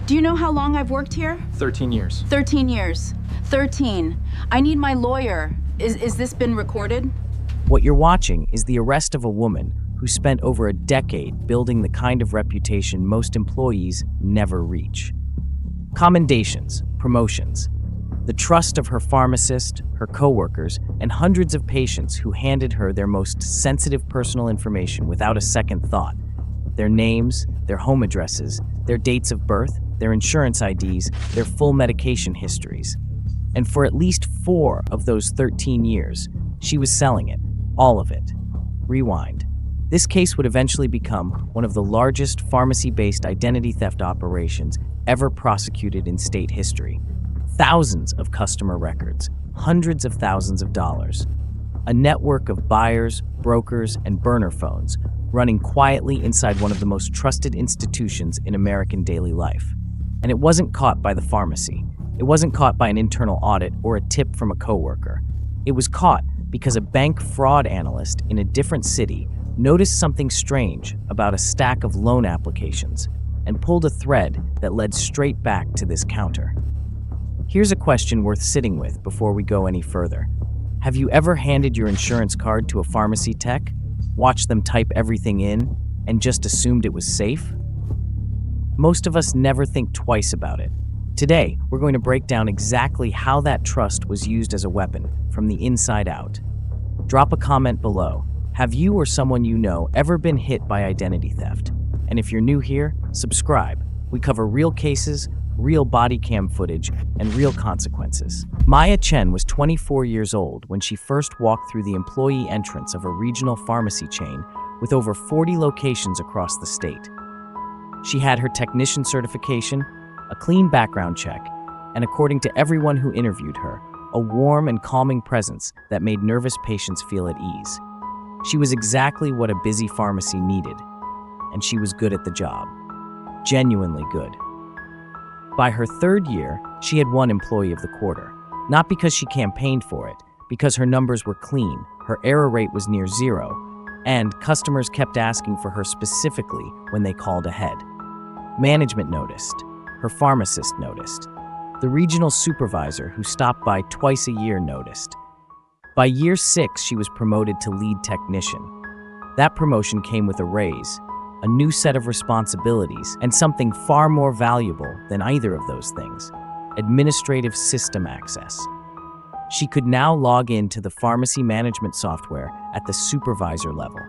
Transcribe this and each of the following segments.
Do you know how long I've worked here? 13 years. 13 years. 13. I need my lawyer. Is this been recorded? What you're watching is the arrest of a woman who spent over a decade building the kind of reputation most employees never reach. Commendations, promotions, the trust of her pharmacist, her coworkers, and hundreds of patients who handed her their most sensitive personal information without a second thought. Their names, their home addresses, their dates of birth, their insurance IDs, their full medication histories. And for at least 4 of those 13 years, she was selling it, all of it. Rewind. This case would eventually become one of the largest pharmacy-based identity theft operations ever prosecuted in state history. Thousands of customer records, hundreds of thousands of dollars. A network of buyers, brokers, and burner phones running quietly inside one of the most trusted institutions in American daily life. And it wasn't caught by the pharmacy. It wasn't caught by an internal audit or a tip from a coworker. It was caught because a bank fraud analyst in a different city noticed something strange about a stack of loan applications and pulled a thread that led straight back to this counter. Here's a question worth sitting with before we go any further. Have you ever handed your insurance card to a pharmacy tech, watched them type everything in, and just assumed it was safe? Most of us never think twice about it. Today, we're going to break down exactly how that trust was used as a weapon from the inside out. Drop a comment below. Have you or someone you know ever been hit by identity theft? And if you're new here, subscribe. We cover real cases, real body cam footage, and real consequences. Maya Chen was 24 years old when she first walked through the employee entrance of a regional pharmacy chain with over 40 locations across the state. She had her technician certification, a clean background check, and according to everyone who interviewed her, a warm and calming presence that made nervous patients feel at ease. She was exactly what a busy pharmacy needed, and she was good at the job. Genuinely good. By her 3rd year, she had won Employee of the Quarter. Not because she campaigned for it, because her numbers were clean, her error rate was near 0, and customers kept asking for her specifically when they called ahead. Management noticed. Her pharmacist noticed. The regional supervisor who stopped by twice a year noticed. By year 6, she was promoted to lead technician. That promotion came with a raise, a new set of responsibilities, and something far more valuable than either of those things: administrative system access. She could now log into the pharmacy management software at the supervisor level.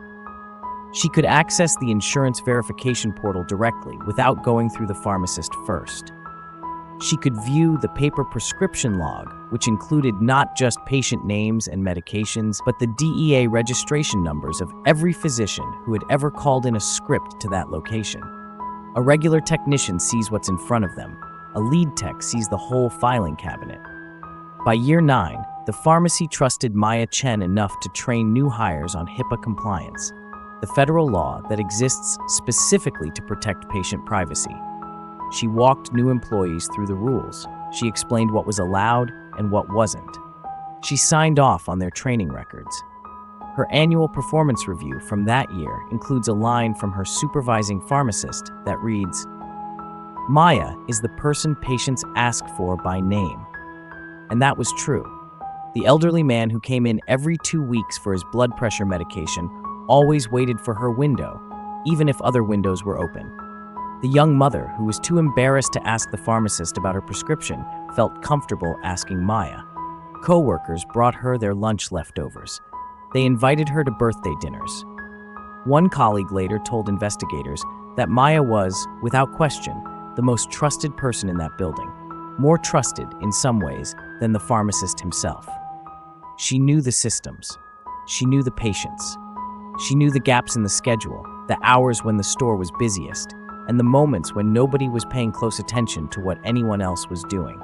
She could access the insurance verification portal directly without going through the pharmacist first. She could view the paper prescription log, which included not just patient names and medications, but the DEA registration numbers of every physician who had ever called in a script to that location. A regular technician sees what's in front of them. A lead tech sees the whole filing cabinet. By year 9, the pharmacy trusted Maya Chen enough to train new hires on HIPAA compliance, the federal law that exists specifically to protect patient privacy. She walked new employees through the rules. She explained what was allowed and what wasn't. She signed off on their training records. Her annual performance review from that year includes a line from her supervising pharmacist that reads, "Maya is the person patients ask for by name." And that was true. The elderly man who came in every 2 weeks for his blood pressure medication always waited for her window, even if other windows were open. The young mother, who was too embarrassed to ask the pharmacist about her prescription, felt comfortable asking Maya. Co-workers brought her their lunch leftovers. They invited her to birthday dinners. One colleague later told investigators that Maya was, without question, the most trusted person in that building, more trusted, in some ways, than the pharmacist himself. She knew the systems. She knew the patients. She knew the gaps in the schedule, the hours when the store was busiest, and the moments when nobody was paying close attention to what anyone else was doing.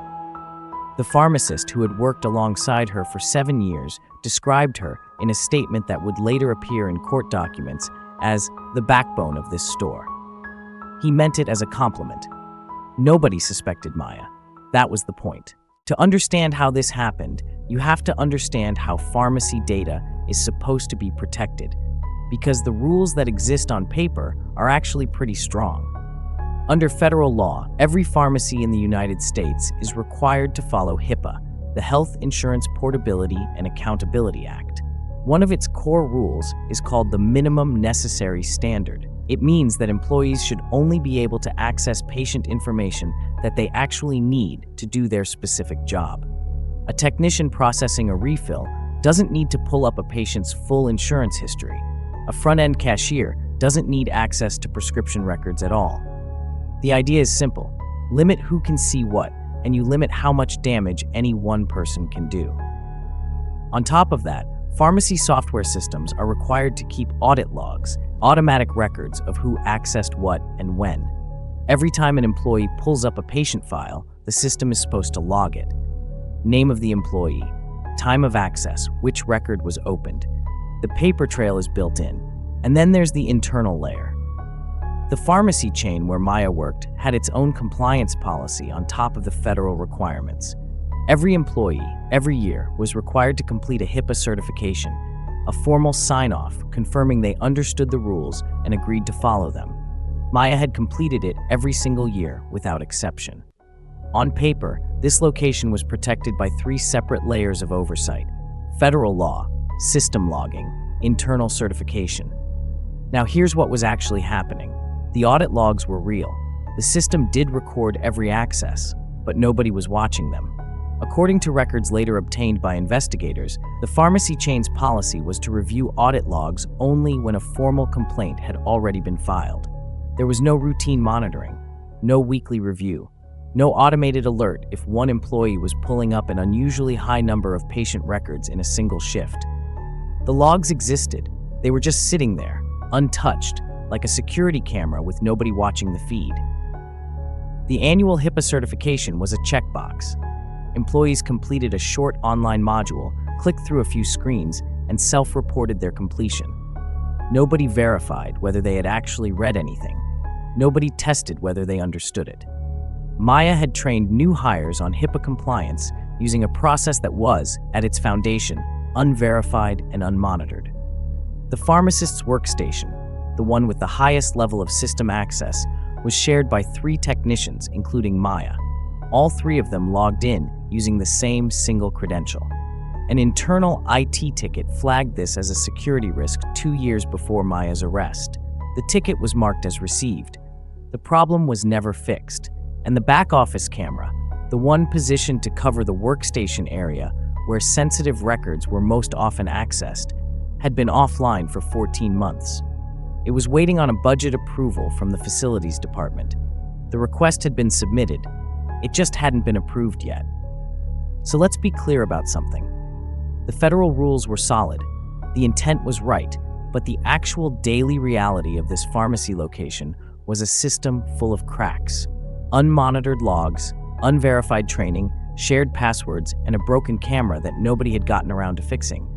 The pharmacist who had worked alongside her for 7 years described her in a statement that would later appear in court documents as the backbone of this store. He meant it as a compliment. Nobody suspected Maya. That was the point. To understand how this happened, you have to understand how pharmacy data is supposed to be protected, because the rules that exist on paper are actually pretty strong. Under federal law, every pharmacy in the United States is required to follow HIPAA, the Health Insurance Portability and Accountability Act. One of its core rules is called the minimum necessary standard. It means that employees should only be able to access patient information that they actually need to do their specific job. A technician processing a refill doesn't need to pull up a patient's full insurance history. A front-end cashier doesn't need access to prescription records at all. The idea is simple. Limit who can see what, and you limit how much damage any one person can do. On top of that, pharmacy software systems are required to keep audit logs, automatic records of who accessed what and when. Every time an employee pulls up a patient file, the system is supposed to log it. Name of the employee, time of access, which record was opened. The paper trail is built in, and then there's the internal layer. The pharmacy chain where Maya worked had its own compliance policy on top of the federal requirements. Every employee, every year, was required to complete a HIPAA certification, a formal sign-off confirming they understood the rules and agreed to follow them. Maya had completed it every single year without exception. On paper, this location was protected by 3 separate layers of oversight: federal law, system logging, internal certification. Now here's what was actually happening. The audit logs were real. The system did record every access, but nobody was watching them. According to records later obtained by investigators, the pharmacy chain's policy was to review audit logs only when a formal complaint had already been filed. There was no routine monitoring, no weekly review, no automated alert if one employee was pulling up an unusually high number of patient records in a single shift. The logs existed. They were just sitting there, untouched, like a security camera with nobody watching the feed. The annual HIPAA certification was a checkbox. Employees completed a short online module, clicked through a few screens, and self-reported their completion. Nobody verified whether they had actually read anything. Nobody tested whether they understood it. Maya had trained new hires on HIPAA compliance using a process that was, at its foundation, unverified and unmonitored. The pharmacist's workstation, the one with the highest level of system access, was shared by 3 technicians, including Maya. All 3 of them logged in using the same single credential. An internal IT ticket flagged this as a security risk 2 years before Maya's arrest. The ticket was marked as received. The problem was never fixed, and the back office camera, the one positioned to cover the workstation area where sensitive records were most often accessed, had been offline for 14 months. It was waiting on a budget approval from the facilities department. The request had been submitted. It just hadn't been approved yet. So let's be clear about something. The federal rules were solid. The intent was right, but the actual daily reality of this pharmacy location was a system full of cracks. Unmonitored logs, unverified training, shared passwords, and a broken camera that nobody had gotten around to fixing.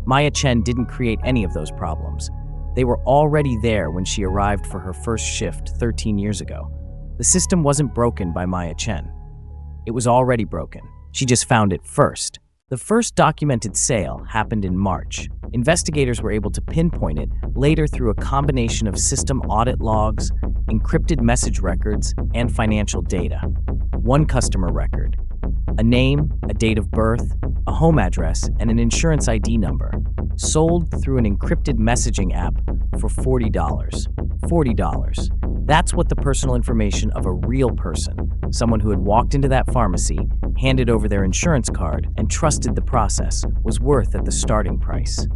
Maya Chen didn't create any of those problems. They were already there when she arrived for her first shift 13 years ago. The system wasn't broken by Maya Chen. It was already broken. She just found it first. The first documented sale happened in March. Investigators were able to pinpoint it later through a combination of system audit logs, encrypted message records, and financial data. One customer record, a name, a date of birth, a home address, and an insurance ID number, sold through an encrypted messaging app for $40. $40. That's what the personal information of a real person, someone who had walked into that pharmacy, handed over their insurance card, and trusted the process, was worth at the starting price.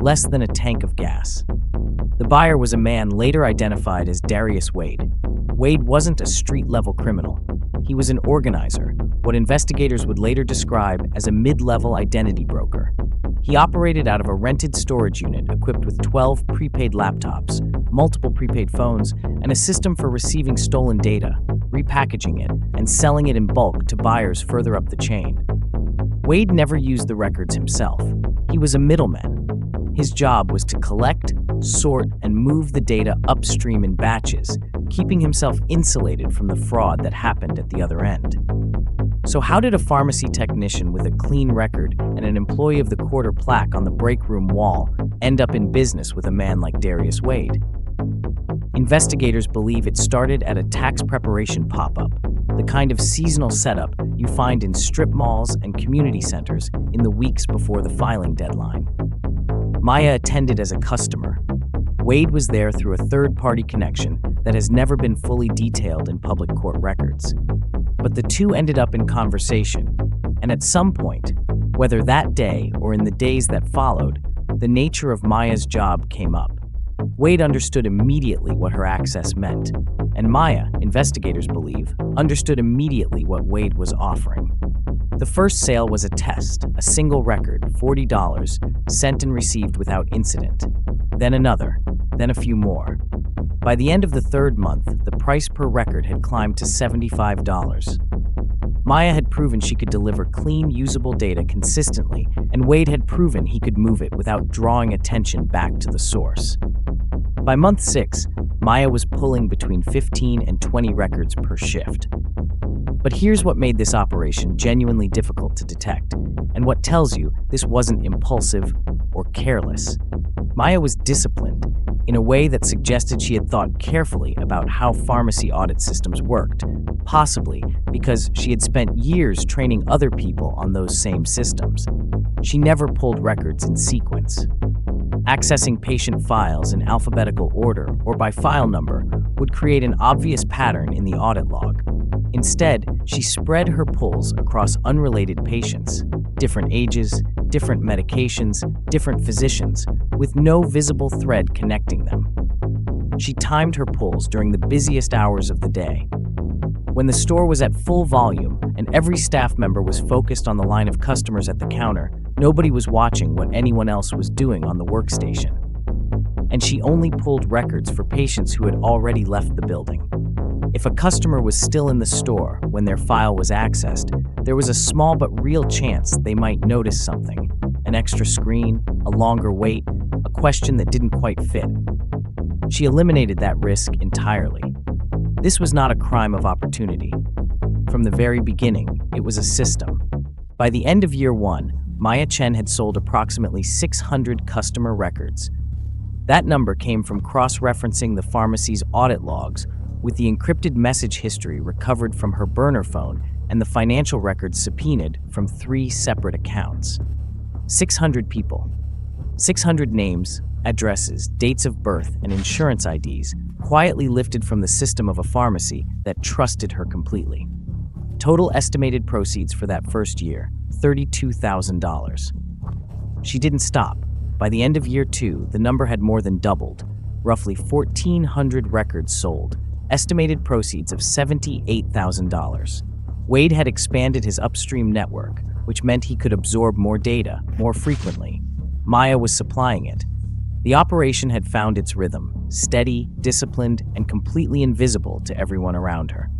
Less than a tank of gas. The buyer was a man later identified as Darius Wade. Wade wasn't a street-level criminal. He was an organizer, what investigators would later describe as a mid-level identity broker. He operated out of a rented storage unit equipped with 12 prepaid laptops, multiple prepaid phones, and a system for receiving stolen data, repackaging it, and selling it in bulk to buyers further up the chain. Wade never used the records himself. He was a middleman. His job was to collect, sort, and move the data upstream in batches, keeping himself insulated from the fraud that happened at the other end. So how did a pharmacy technician with a clean record and an employee of the quarter plaque on the break room wall end up in business with a man like Darius Wade? Investigators believe it started at a tax preparation pop-up, the kind of seasonal setup you find in strip malls and community centers in the weeks before the filing deadline. Maya attended as a customer. Wade was there through a third-party connection that has never been fully detailed in public court records. But the two ended up in conversation, and at some point, whether that day or in the days that followed, the nature of Maya's job came up. Wade understood immediately what her access meant, and Maya, investigators believe, understood immediately what Wade was offering. The first sale was a test, a single record, $40, sent and received without incident. Then another, then a few more. By the end of the third month, the price per record had climbed to $75. Maya had proven she could deliver clean, usable data consistently, and Wade had proven he could move it without drawing attention back to the source. By month 6, Maya was pulling between 15 and 20 records per shift. But here's what made this operation genuinely difficult to detect, and what tells you this wasn't impulsive or careless. Maya was disciplined in a way that suggested she had thought carefully about how pharmacy audit systems worked, possibly because she had spent years training other people on those same systems. She never pulled records in sequence. Accessing patient files in alphabetical order or by file number would create an obvious pattern in the audit log. Instead, she spread her pulls across unrelated patients, different ages, different medications, different physicians, with no visible thread connecting them. She timed her pulls during the busiest hours of the day. When the store was at full volume and every staff member was focused on the line of customers at the counter, nobody was watching what anyone else was doing on the workstation. And she only pulled records for patients who had already left the building. If a customer was still in the store when their file was accessed, there was a small but real chance they might notice something: an extra screen, a longer wait, a question that didn't quite fit. She eliminated that risk entirely. This was not a crime of opportunity. From the very beginning, it was a system. By the end of year 1, Maya Chen had sold approximately 600 customer records. That number came from cross-referencing the pharmacy's audit logs with the encrypted message history recovered from her burner phone and the financial records subpoenaed from 3 separate accounts. 600 people, 600 names, addresses, dates of birth, and insurance IDs quietly lifted from the system of a pharmacy that trusted her completely. Total estimated proceeds for that first year, $32,000. She didn't stop. By the end of year 2, the number had more than doubled, roughly 1,400 records sold, estimated proceeds of $78,000. Wade had expanded his upstream network, which meant he could absorb more data more frequently. Maya was supplying it. The operation had found its rhythm, steady, disciplined, and completely invisible to everyone around her.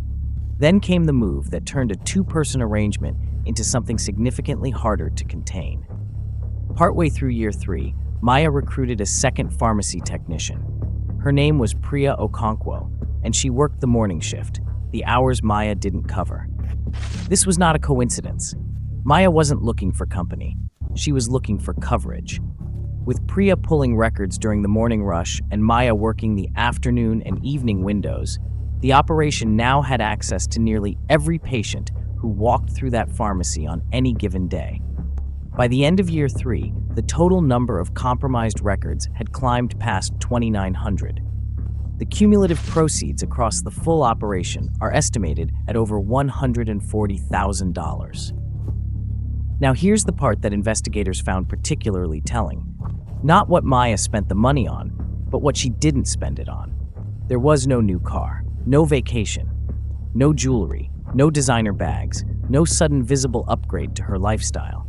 Then came the move that turned a 2-person arrangement into something significantly harder to contain. Partway through year 3, Maya recruited a second pharmacy technician. Her name was Priya Okonkwo, and she worked the morning shift, the hours Maya didn't cover. This was not a coincidence. Maya wasn't looking for company. She was looking for coverage. With Priya pulling records during the morning rush and Maya working the afternoon and evening windows, the operation now had access to nearly every patient who walked through that pharmacy on any given day. By the end of year 3, the total number of compromised records had climbed past 2,900. The cumulative proceeds across the full operation are estimated at over $140,000. Now here's the part that investigators found particularly telling. Not what Maya spent the money on, but what she didn't spend it on. There was no new car, no vacation, no jewelry, no designer bags, no sudden visible upgrade to her lifestyle.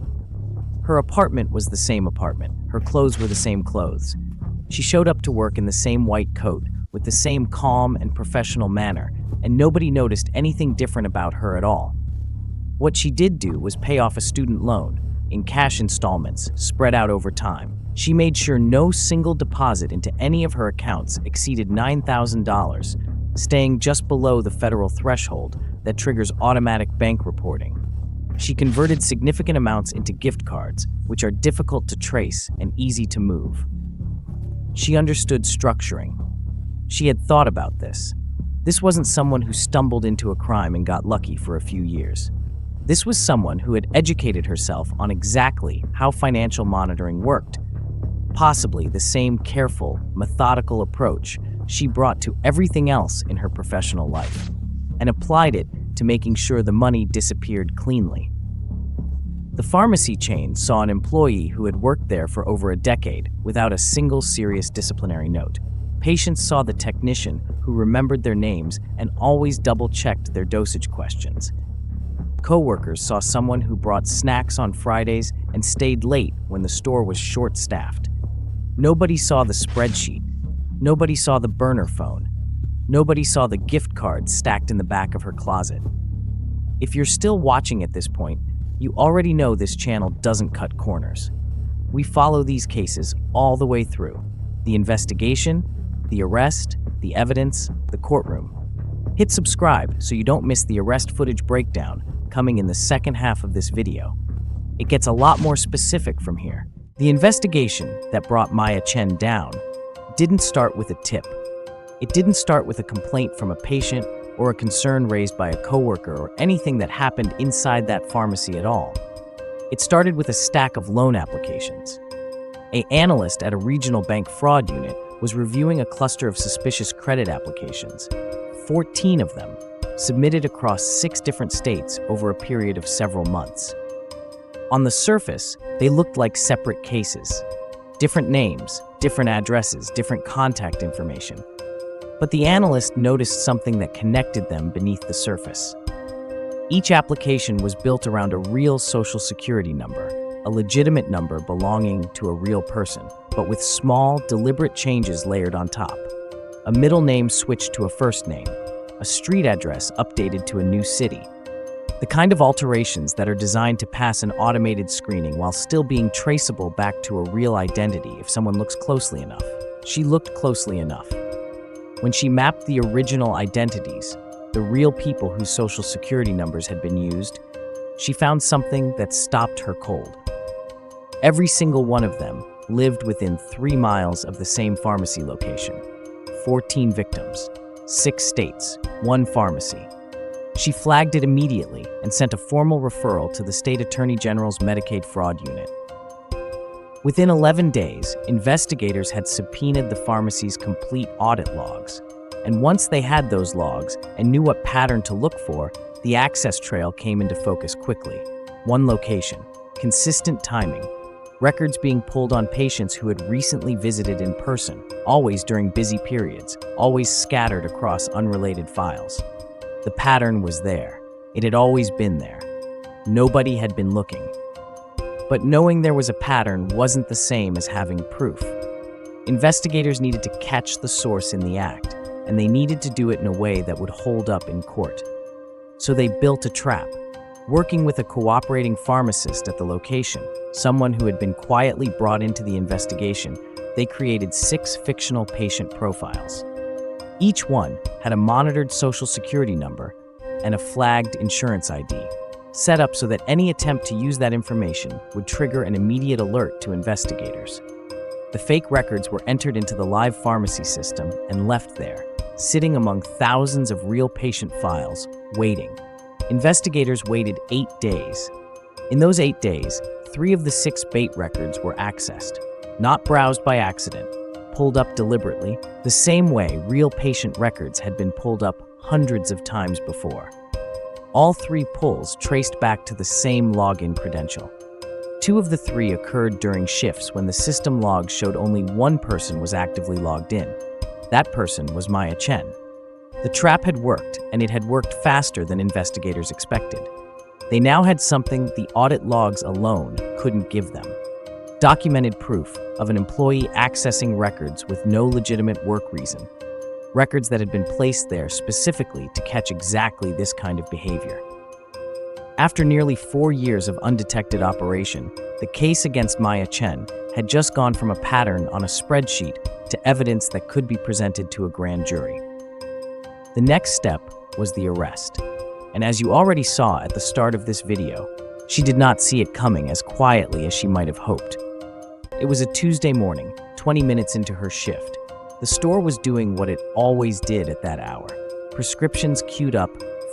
Her apartment was the same apartment. Her clothes were the same clothes. She showed up to work in the same white coat, with the same calm and professional manner, and nobody noticed anything different about her at all. What she did do was pay off a student loan, in cash installments, spread out over time. She made sure no single deposit into any of her accounts exceeded $9,000, staying just below the federal threshold that triggers automatic bank reporting. She converted significant amounts into gift cards, which are difficult to trace and easy to move. She understood structuring. She had thought about this. This wasn't someone who stumbled into a crime and got lucky for a few years. This was someone who had educated herself on exactly how financial monitoring worked, possibly the same careful, methodical approach she brought to everything else in her professional life, and applied it to making sure the money disappeared cleanly. The pharmacy chain saw an employee who had worked there for over a decade without a single serious disciplinary note. Patients saw the technician who remembered their names and always double-checked their dosage questions. Coworkers saw someone who brought snacks on Fridays and stayed late when the store was short-staffed. Nobody saw the spreadsheet. Nobody saw the burner phone. Nobody saw the gift cards stacked in the back of her closet. If you're still watching at this point, you already know this channel doesn't cut corners. We follow these cases all the way through: the investigation, the arrest, the evidence, the courtroom. Hit subscribe so you don't miss the arrest footage breakdown coming in the second half of this video. It gets a lot more specific from here. The investigation that brought Maya Chen down didn't start with a tip. It didn't start with a complaint from a patient or a concern raised by a coworker or anything that happened inside that pharmacy at all. It started with a stack of loan applications. An analyst at a regional bank fraud unit was reviewing a cluster of suspicious credit applications, 14 of them, submitted across 6 different states over a period of several months. On the surface, they looked like separate cases. Different names, different addresses, different contact information. But the analyst noticed something that connected them beneath the surface. Each application was built around a real social security number, a legitimate number belonging to a real person, but with small, deliberate changes layered on top. A middle name switched to a first name, a street address updated to a new city. The kind of alterations that are designed to pass an automated screening while still being traceable back to a real identity if someone looks closely enough. She looked closely enough. When she mapped the original identities, the real people whose social security numbers had been used, she found something that stopped her cold. Every single one of them lived within 3 miles of the same pharmacy location. 14 victims, 6 states, 1 pharmacy. She flagged it immediately and sent a formal referral to the State Attorney General's Medicaid Fraud Unit. Within 11 days, investigators had subpoenaed the pharmacy's complete audit logs. And once they had those logs and knew what pattern to look for, the access trail came into focus quickly. 1 location, consistent timing, records being pulled on patients who had recently visited in person, always during busy periods, always scattered across unrelated files. The pattern was there. It had always been there. Nobody had been looking. But knowing there was a pattern wasn't the same as having proof. Investigators needed to catch the source in the act, and they needed to do it in a way that would hold up in court. So they built a trap. Working with a cooperating pharmacist at the location, someone who had been quietly brought into the investigation, they created 6 fictional patient profiles. Each one had a monitored social security number and a flagged insurance ID, set up so that any attempt to use that information would trigger an immediate alert to investigators. The fake records were entered into the live pharmacy system and left there, sitting among thousands of real patient files, waiting. Investigators waited 8 days. In those 8 days, 3 of the 6 bait records were accessed, not browsed by accident, pulled up deliberately, the same way real patient records had been pulled up hundreds of times before. All 3 pulls traced back to the same login credential. 2 of the 3 occurred during shifts when the system logs showed only 1 person was actively logged in. That person was Maya Chen. The trap had worked, and it had worked faster than investigators expected. They now had something the audit logs alone couldn't give them: documented proof of an employee accessing records with no legitimate work reason. Records that had been placed there specifically to catch exactly this kind of behavior. After nearly 4 years of undetected operation, the case against Maya Chen had just gone from a pattern on a spreadsheet to evidence that could be presented to a grand jury. The next step was the arrest. And as you already saw at the start of this video, she did not see it coming as quietly as she might have hoped. It was a Tuesday morning, 20 minutes into her shift. The store was doing what it always did at that hour. Prescriptions queued up,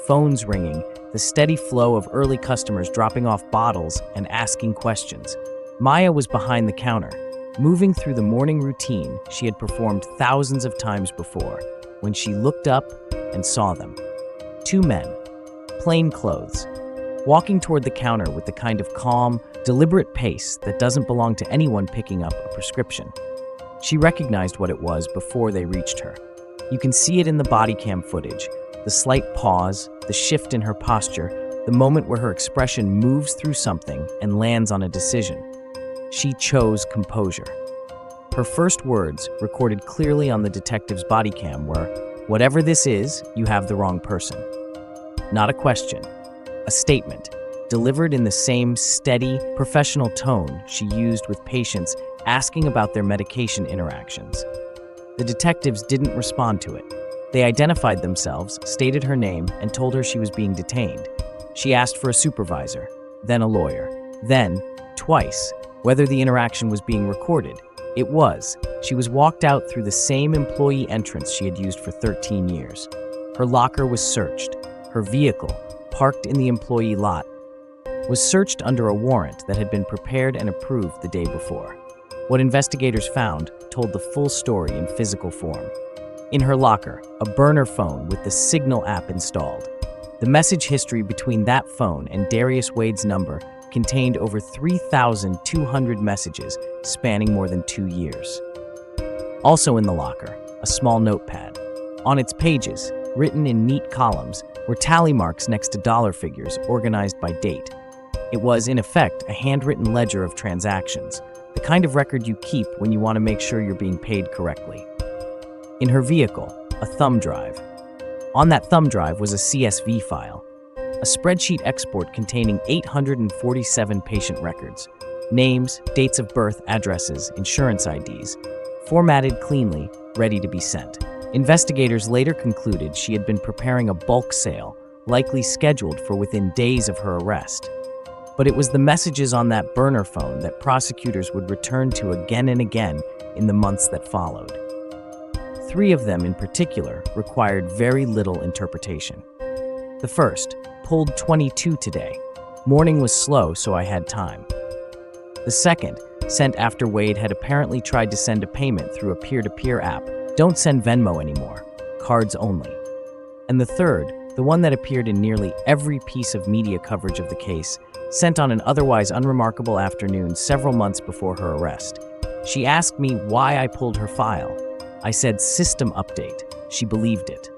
phones ringing, the steady flow of early customers dropping off bottles and asking questions. Maya was behind the counter, moving through the morning routine she had performed thousands of times before, when she looked up and saw them. Two men, plain clothes, walking toward the counter with the kind of calm, deliberate pace that doesn't belong to anyone picking up a prescription. She recognized what it was before they reached her. You can see it in the body cam footage, the slight pause, the shift in her posture, the moment where her expression moves through something and lands on a decision. She chose composure. Her first words, recorded clearly on the detective's body cam, were, "Whatever this is, you have the wrong person." Not a question, a statement, delivered in the same steady, professional tone she used with patients asking about their medication interactions. The detectives didn't respond to it. They identified themselves, stated her name, and told her she was being detained. She asked for a supervisor, then a lawyer, then, twice, whether the interaction was being recorded. It was. She was walked out through the same employee entrance she had used for 13 years. Her locker was searched. Her vehicle, parked in the employee lot, was searched under a warrant that had been prepared and approved the day before. What investigators found told the full story in physical form. In her locker, a burner phone with the Signal app installed. The message history between that phone and Darius Wade's number contained over 3,200 messages spanning more than 2 years. Also in the locker, a small notepad. On its pages, written in neat columns, were tally marks next to dollar figures organized by date. It was, in effect, a handwritten ledger of transactions, the kind of record you keep when you want to make sure you're being paid correctly. In her vehicle, a thumb drive. On that thumb drive was a CSV file, a spreadsheet export containing 847 patient records, names, dates of birth, addresses, insurance IDs, formatted cleanly, ready to be sent. Investigators later concluded she had been preparing a bulk sale, likely scheduled for within days of her arrest. But it was the messages on that burner phone that prosecutors would return to again and again in the months that followed. 3 of them in particular required very little interpretation. The first, pulled 22 today. Morning was slow, so I had time. The second, sent after Wade had apparently tried to send a payment through a peer-to-peer app. Don't send Venmo anymore, cards only. And the third, the one that appeared in nearly every piece of media coverage of the case, sent on an otherwise unremarkable afternoon several months before her arrest. She asked me why I pulled her file. I said system update. She believed it.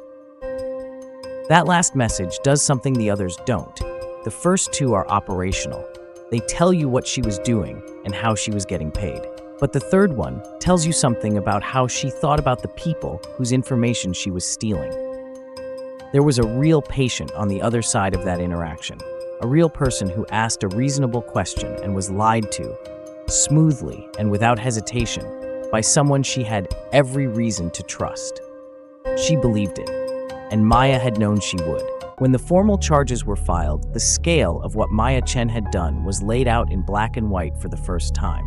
That last message does something the others don't. The first 2 are operational. They tell you what she was doing and how she was getting paid. But the third one tells you something about how she thought about the people whose information she was stealing. There was a real patient on the other side of that interaction, a real person who asked a reasonable question and was lied to, smoothly and without hesitation, by someone she had every reason to trust. She believed it, and Maya had known she would. When the formal charges were filed, the scale of what Maya Chen had done was laid out in black and white for the first time.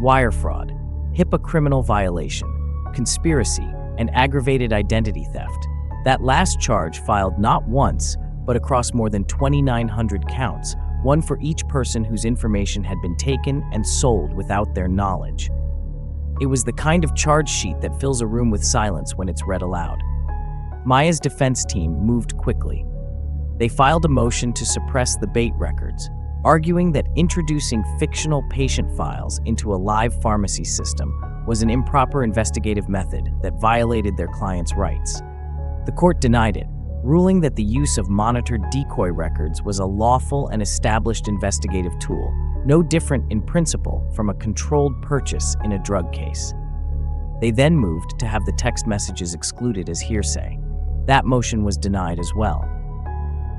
Wire fraud, HIPAA criminal violation, conspiracy, and aggravated identity theft. That last charge filed not once, but across more than 2,900 counts, one for each person whose information had been taken and sold without their knowledge. It was the kind of charge sheet that fills a room with silence when it's read aloud. Maya's defense team moved quickly. They filed a motion to suppress the bait records, arguing that introducing fictional patient files into a live pharmacy system was an improper investigative method that violated their clients' rights. The court denied it, ruling that the use of monitored decoy records was a lawful and established investigative tool, no different in principle from a controlled purchase in a drug case. They then moved to have the text messages excluded as hearsay. That motion was denied as well.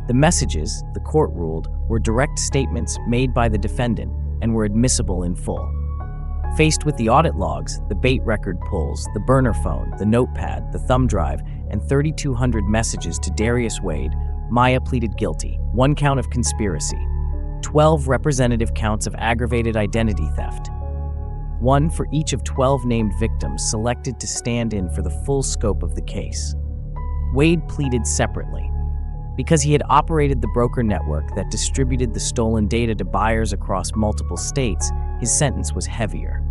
The messages, the court ruled, were direct statements made by the defendant and were admissible in full. Faced with the audit logs, the bait record pulls, the burner phone, the notepad, the thumb drive, and 3,200 messages to Darius Wade, Maya pleaded guilty, 1 count of conspiracy, 12 representative counts of aggravated identity theft, one for each of 12 named victims selected to stand in for the full scope of the case. Wade pleaded separately. Because he had operated the broker network that distributed the stolen data to buyers across multiple states, his sentence was heavier.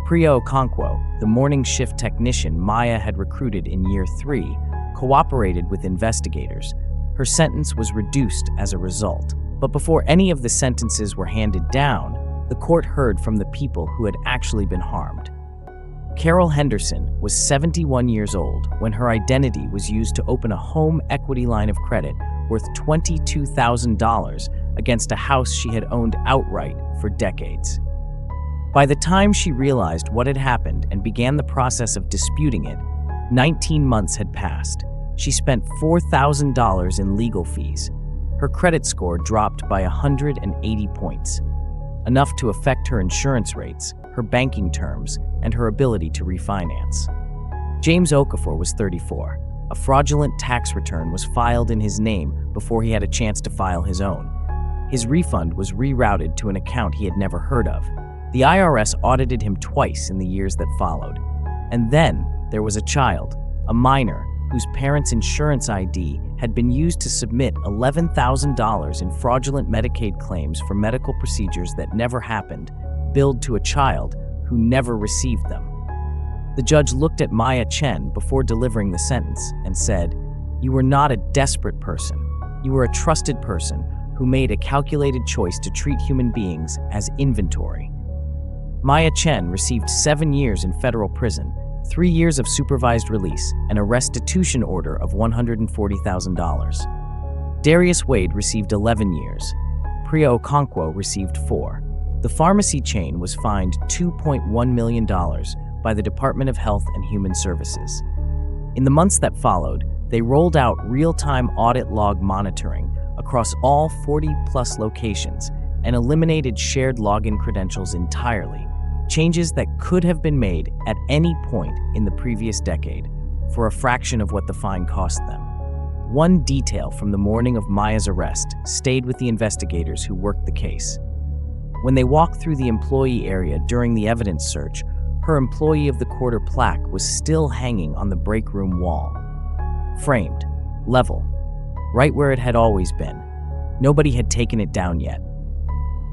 Priya Okonkwo, the morning shift technician Maya had recruited in year 3, cooperated with investigators. Her sentence was reduced as a result. But before any of the sentences were handed down, the court heard from the people who had actually been harmed. Carol Henderson was 71 years old when her identity was used to open a home equity line of credit worth $22,000 against a house she had owned outright for decades. By the time she realized what had happened and began the process of disputing it, 19 months had passed. She spent $4,000 in legal fees. Her credit score dropped by 180 points, enough to affect her insurance rates, her banking terms, and her ability to refinance. James Okafor was 34. A fraudulent tax return was filed in his name before he had a chance to file his own. His refund was rerouted to an account he had never heard of. The IRS audited him twice in the years that followed. And then there was a child, a minor, whose parents' insurance ID had been used to submit $11,000 in fraudulent Medicaid claims for medical procedures that never happened, billed to a child who never received them. The judge looked at Maya Chen before delivering the sentence and said, "You were not a desperate person. You were a trusted person who made a calculated choice to treat human beings as inventory." Maya Chen received 7 years in federal prison, 3 years of supervised release, and a restitution order of $140,000. Darius Wade received 11 years. Priya Okonkwo received 4. The pharmacy chain was fined $2.1 million by the Department of Health and Human Services. In the months that followed, they rolled out real-time audit log monitoring across all 40-plus locations and eliminated shared login credentials entirely, changes that could have been made at any point in the previous decade for a fraction of what the fine cost them. One detail from the morning of Maya's arrest stayed with the investigators who worked the case. When they walked through the employee area during the evidence search, her Employee of the Quarter plaque was still hanging on the break room wall. Framed, level, right where it had always been. Nobody had taken it down yet.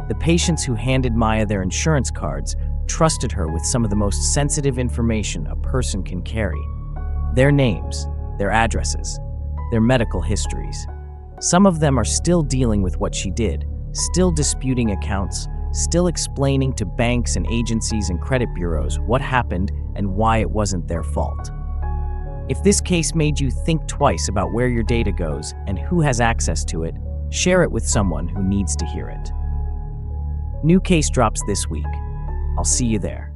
The patients who handed Maya their insurance cards trusted her with some of the most sensitive information a person can carry. Their names, their addresses, their medical histories. Some of them are still dealing with what she did, still disputing accounts, still explaining to banks and agencies and credit bureaus what happened and why it wasn't their fault. If this case made you think twice about where your data goes and who has access to it, share it with someone who needs to hear it. New case drops this week. I'll see you there.